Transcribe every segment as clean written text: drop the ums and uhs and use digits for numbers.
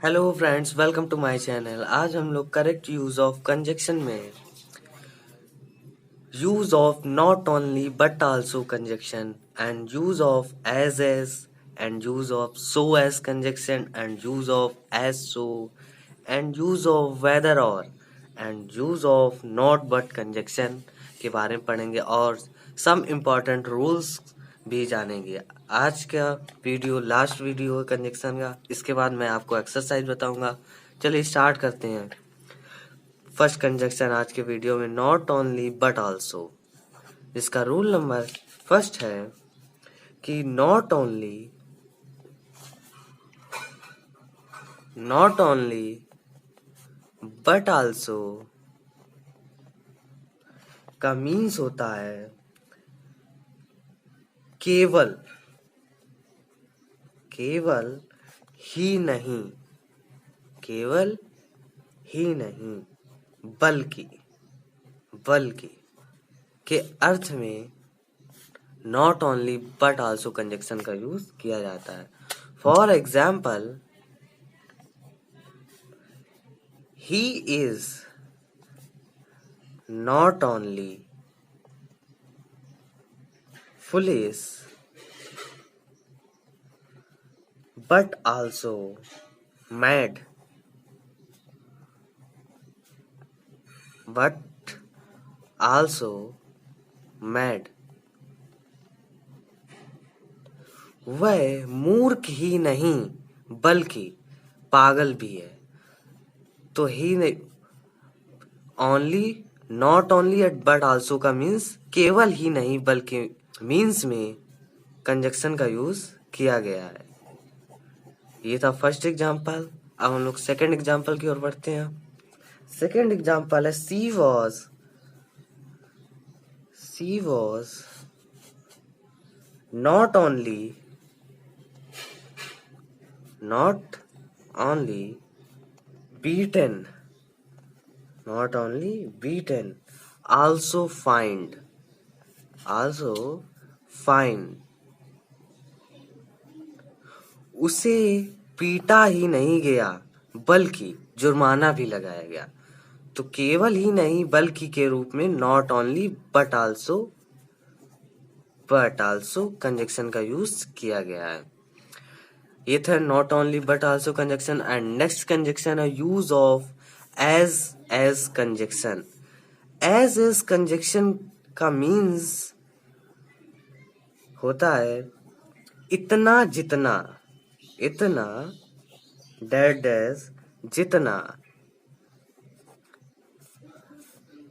Hello friends, welcome to my channel. आज हम लोग करेक्ट यूज ऑफ कंजक्शन में use of not only but also conjunction and use of as and use of so as conjunction and use of as so and use of whether और and use of not but conjunction के बारे में पढ़ेंगे और some important rules भी जानेंगे। आज का वीडियो लास्ट वीडियो है कंजक्शन का। इसके बाद मैं आपको एक्सरसाइज बताऊंगा। चलिए स्टार्ट करते हैं। फर्स्ट कंजक्शन आज के वीडियो में नॉट ओनली बट आल्सो। इसका रूल नंबर फर्स्ट है कि नॉट ओनली बट आल्सो का मीन्स होता है केवल ही नहीं, केवल ही नहीं बल्कि के अर्थ में not only but also conjunction का यूज किया जाता है। For example, he is not only foolish but also mad, but also mad। वह मूर्ख ही नहीं बल्कि पागल भी है। तो ही नहीं, only not only at but also का मीन्स केवल ही नहीं बल्कि मीन्स में कंजक्शन का यूज किया गया है। ये था फर्स्ट एग्जाम्पल। अब हम लोग सेकेंड एग्जाम्पल की ओर बढ़ते हैं। सेकेंड एग्जाम्पल है she was not only beaten also fined। उसे पीटा ही नहीं गया बल्कि जुर्माना भी लगाया गया। तो केवल ही नहीं बल्कि के रूप में not only but also conjunction का यूज किया गया है। ये था not only but also conjunction. And next conjunction है use of as conjunction. As conjunction का मीन्स होता है इतना जितना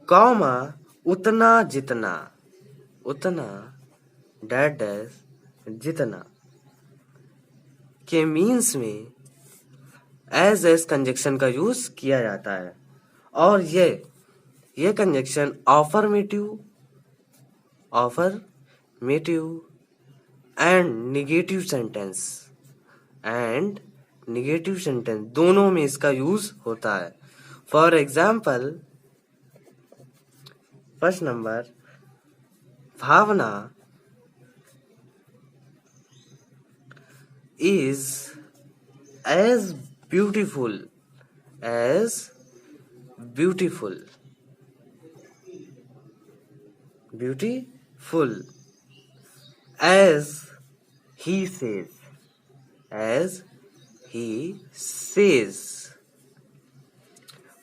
कॉमा उतना जितना के मीन्स में एज कंजक्शन का यूज किया जाता है। और ये conjunction affirmative and negative sentence दोनों में इसका यूज होता है। For example, first number, Bhavna is as beautiful as he says।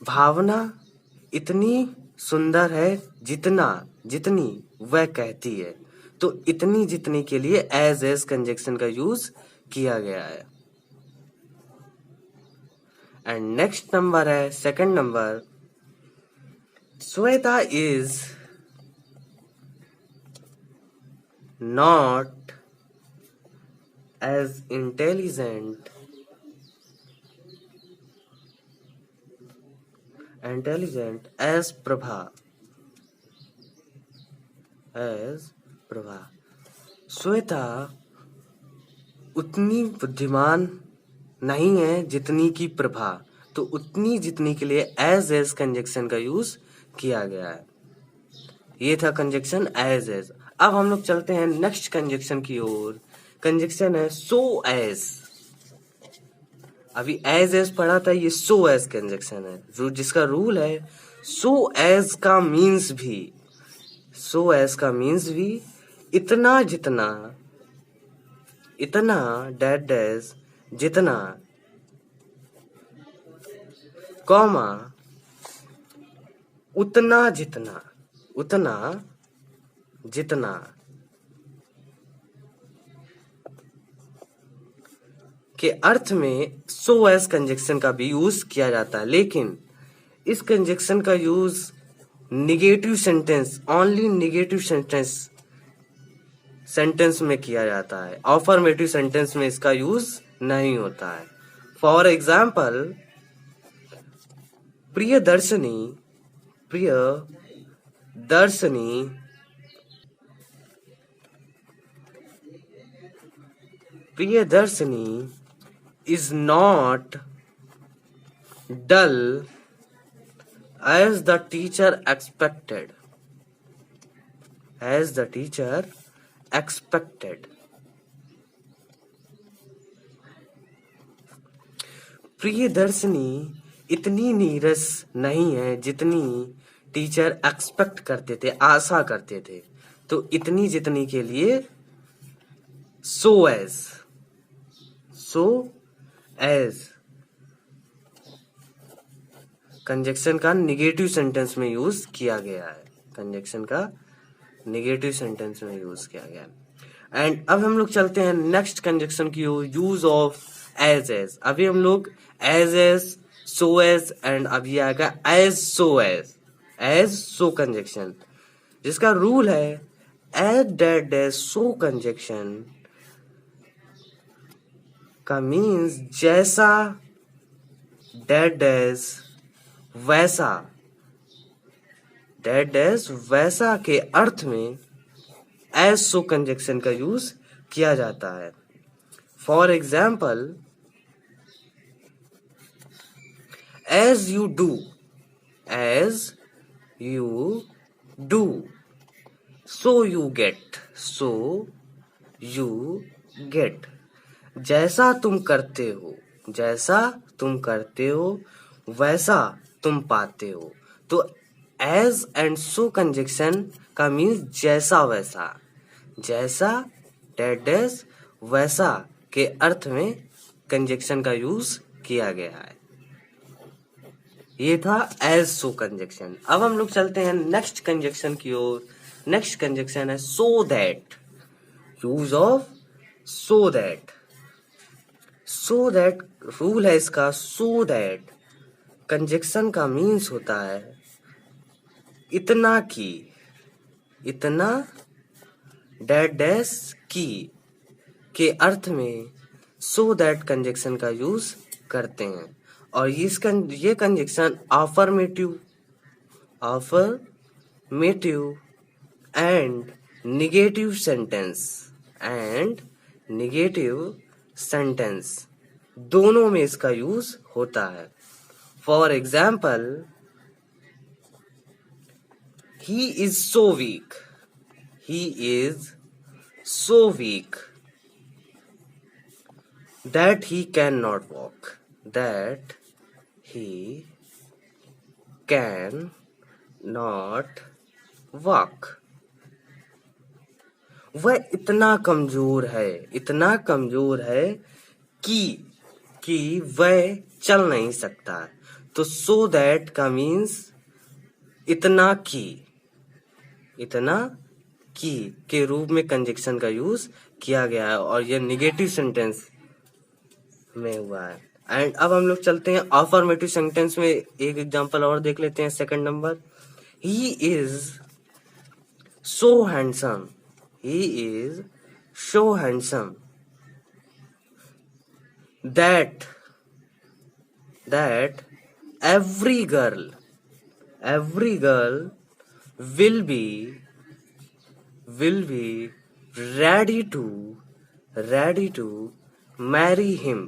Bhavna इतनी सुंदर है जितनी वह कहती है। तो इतनी जितनी के लिए एज कंजक्शन का यूज किया गया है। एंड नेक्स्ट नंबर है second number, Shweta is not as intelligent as Prabha. Shweta उतनी बुद्धिमान नहीं है जितनी की प्रभा। तो उतनी जितनी के लिए एज कंजक्शन का यूज किया गया है। ये था कंजक्शन एज। अब हम लोग चलते हैं नेक्स्ट कंजक्शन की ओर। कंजक्शन है सो एज। अभी एज पढ़ा था, ये सो एज कंजक्शन है, जो जिसका रूल है सो एज का मीन्स भी, सो एज का मीन्स भी इतना जितना, इतना डेट एज जितना, कॉमा उतना जितना, उतना जितना, के अर्थ में सो एज कंजक्शन का भी यूज किया जाता है। लेकिन इस कंजक्शन का use negative sentence, only negative sentence में किया जाता है, अफर्मेटिव सेंटेंस में इसका यूज नहीं होता है। For example, Priyadarshini, Priyadarshini Priyadarshini is not dull as the teacher expected, as the teacher expected. Priyadarshini इतनी नीरस नहीं है जितनी टीचर एक्सपेक्ट करते थे, आशा करते थे। तो इतनी जितनी के लिए so as, so as conjunction का निगेटिव सेंटेंस में यूज किया गया है, कंजक्शन का निगेटिव सेंटेंस में यूज किया गया है। एंड अब हम लोग चलते हैं नेक्स्ट कंजक्शन की यूज ऑफ एज एज। अभी हम लोग एज सो एज एंड अभी आएगा एज सो कंजक्शन, जिसका रूल है as that as so conjunction का मीन्स जैसा, डेट एज वैसा, डेट एज वैसा के अर्थ में एज सो कंजक्शन का यूज किया जाता है। For example, as you do, as you do, so you get, so you get, जैसा तुम करते हो, जैसा तुम करते हो वैसा तुम पाते हो। तो एज एंड सो कंजक्शन का मीन्स जैसा वैसा, जैसा डेट एज वैसा के अर्थ में कंजक्शन का यूज किया गया है। ये था एज सो कंजक्शन। अब हम लोग चलते हैं नेक्स्ट कंजक्शन की ओर। नेक्स्ट कंजक्शन है so that, use of so that. So that rule है इसका, सो दैट कंजक्शन का मीन्स होता है इतना की, इतना डेट डैश की के अर्थ में सो दैट कंजक्शन का यूज करते हैं। और ये conjunction affirmative and negative sentence दोनों में इसका यूज होता है। For example, he is so weak, he is so weak that he cannot walk, that he cannot walk। वह इतना कमजोर है, इतना कमजोर है कि वह चल नहीं सकता। तो सो दैट का मीन्स इतना की के रूप में कंजक्शन का यूज किया गया है और यह निगेटिव सेंटेंस में हुआ है। एंड अब हम लोग चलते हैं अफर्मेटिव सेंटेंस में। एक एग्जांपल और देख लेते हैं। Second number, he is so handsome, he is so handsome that every girl will be ready to marry him।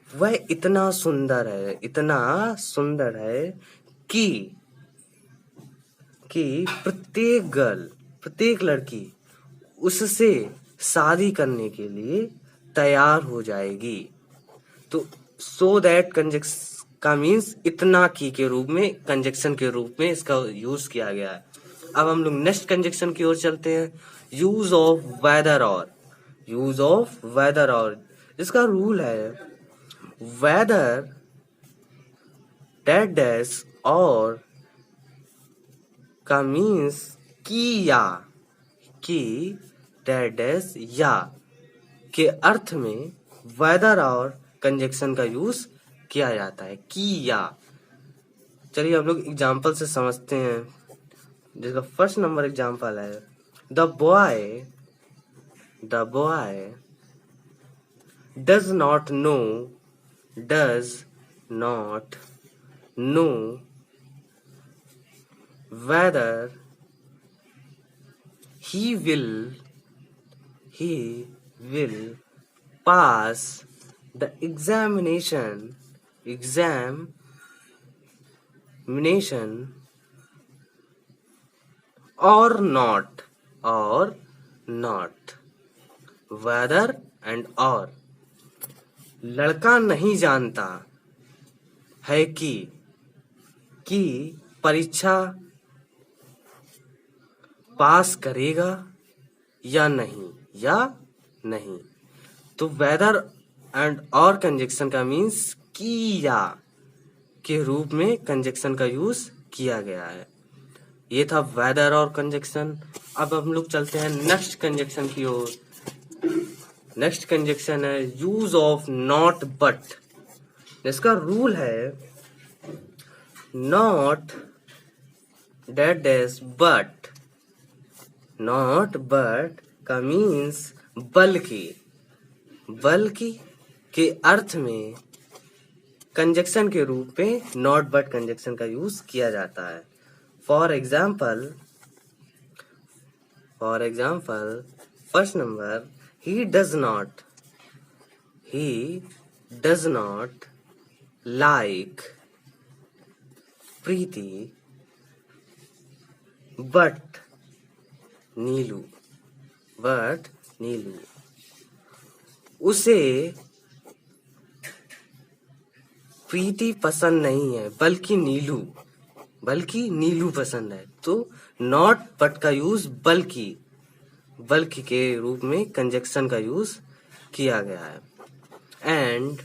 वह इतना सुंदर है कि प्रत्येक लड़की उससे शादी करने के लिए तैयार हो जाएगी। तो सो दैट कंजक्शन का मीन्स इतना की के रूप में, कंजक्शन के रूप में इसका यूज किया गया है। अब हम लोग नेक्स्ट कंजक्शन की ओर चलते हैं। यूज ऑफ वेदर और, यूज ऑफ वेदर और, इसका रूल है वेदर डेट डैश और का मीन्स की या, की डेट डैश या के अर्थ में वेदर और कंजक्शन का यूज किया जाता है, की या। चलिए हम लोग एग्जाम्पल से समझते हैं, जिसका फर्स्ट नंबर एग्जाम्पल है the boy does not know whether he will pass the examination or not, whether and or। लड़का नहीं जानता है कि परीक्षा पास करेगा या नहीं। तो वेदर एंड और कंजक्शन का मीन्स की या के रूप में कंजक्शन का यूज किया गया है। ये था वेदर और कंजक्शन। अब हम लोग चलते हैं नेक्स्ट कंजक्शन की ओर। नेक्स्ट कंजक्शन है यूज ऑफ नॉट बट। इसका रूल है not that dash but, not but का मीन्स बल्कि के अर्थ में कंजक्शन के रूप में नॉट बट कंजक्शन का यूज किया जाता है। For example first number he does not like Preeti but Neelu उसे प्रीति पसंद नहीं है बल्कि नीलू पसंद है। तो नॉट बट का यूज बल्कि के रूप में कंजक्शन का यूज किया गया है। एंड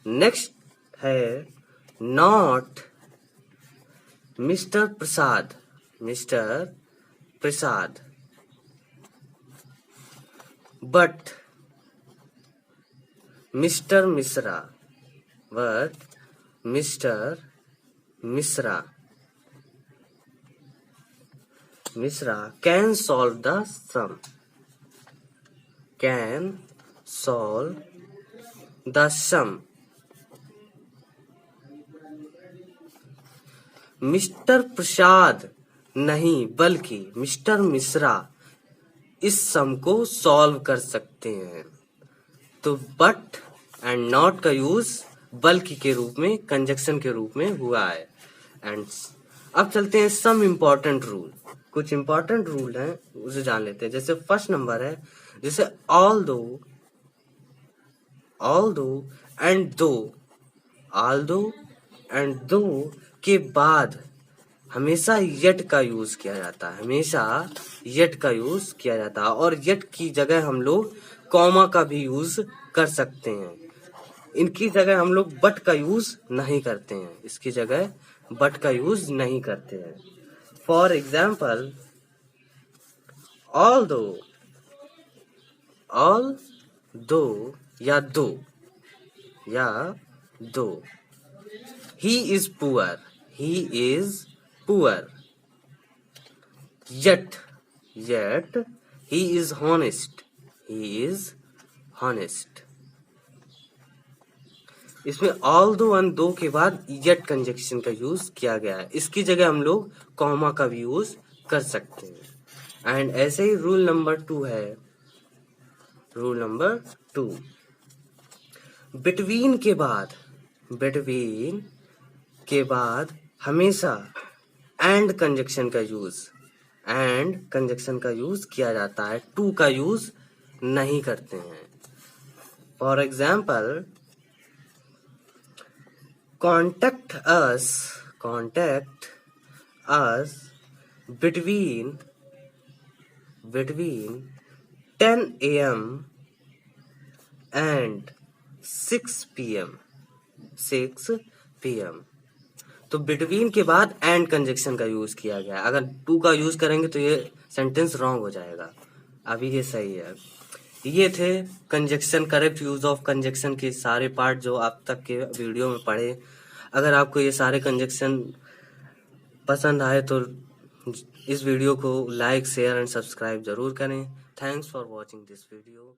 नेक्स्ट है not mister Prasad but mister Mishra can solve the sum। Mister Prasad नहीं बल्कि मिस्टर मिश्रा इस सम को सॉल्व कर सकते हैं। तो बट एंड नॉट का यूज बल्कि के रूप में कंजक्शन के रूप में हुआ है। एंड अब चलते हैं सम इम्पोर्टेंट रूल। कुछ इम्पोर्टेंट रूल हैं उसे जान लेते हैं। जैसे फर्स्ट नंबर है, जैसे ऑल दो एंड दो के बाद हमेशा यट का यूज किया जाता है, और यट की जगह हम लोग कॉमा का भी यूज कर सकते हैं। इनकी जगह हम लोग बट का यूज नहीं करते हैं। फॉर एग्जाम्पल ऑल दो या दो he is poor yet he is honest। इसमें ऑल दो एंड दो के बाद yet कंजक्शन का यूज किया गया है। इसकी जगह हम लोग कॉमा का भी यूज कर सकते हैं। एंड ऐसे ही रूल नंबर 2 है। रूल नंबर 2 बिटवीन के बाद हमेशा एंड कंजक्शन का यूज किया जाता है। टू का यूज नहीं करते हैं। For example, contact us between 10 a.m. and 6 p.m. तो बिटवीन के बाद एंड कंजक्शन का यूज किया गया। अगर टू का यूज करेंगे तो ये सेंटेंस रॉन्ग हो जाएगा। अभी ये सही है। ये थे conjunction, correct use of conjunction के सारे पार्ट जो आप तक के वीडियो में पढ़े। अगर आपको ये सारे कंजक्शन पसंद आए तो इस वीडियो को लाइक, शेयर एंड सब्सक्राइब जरूर करें। Thanks for watching this video.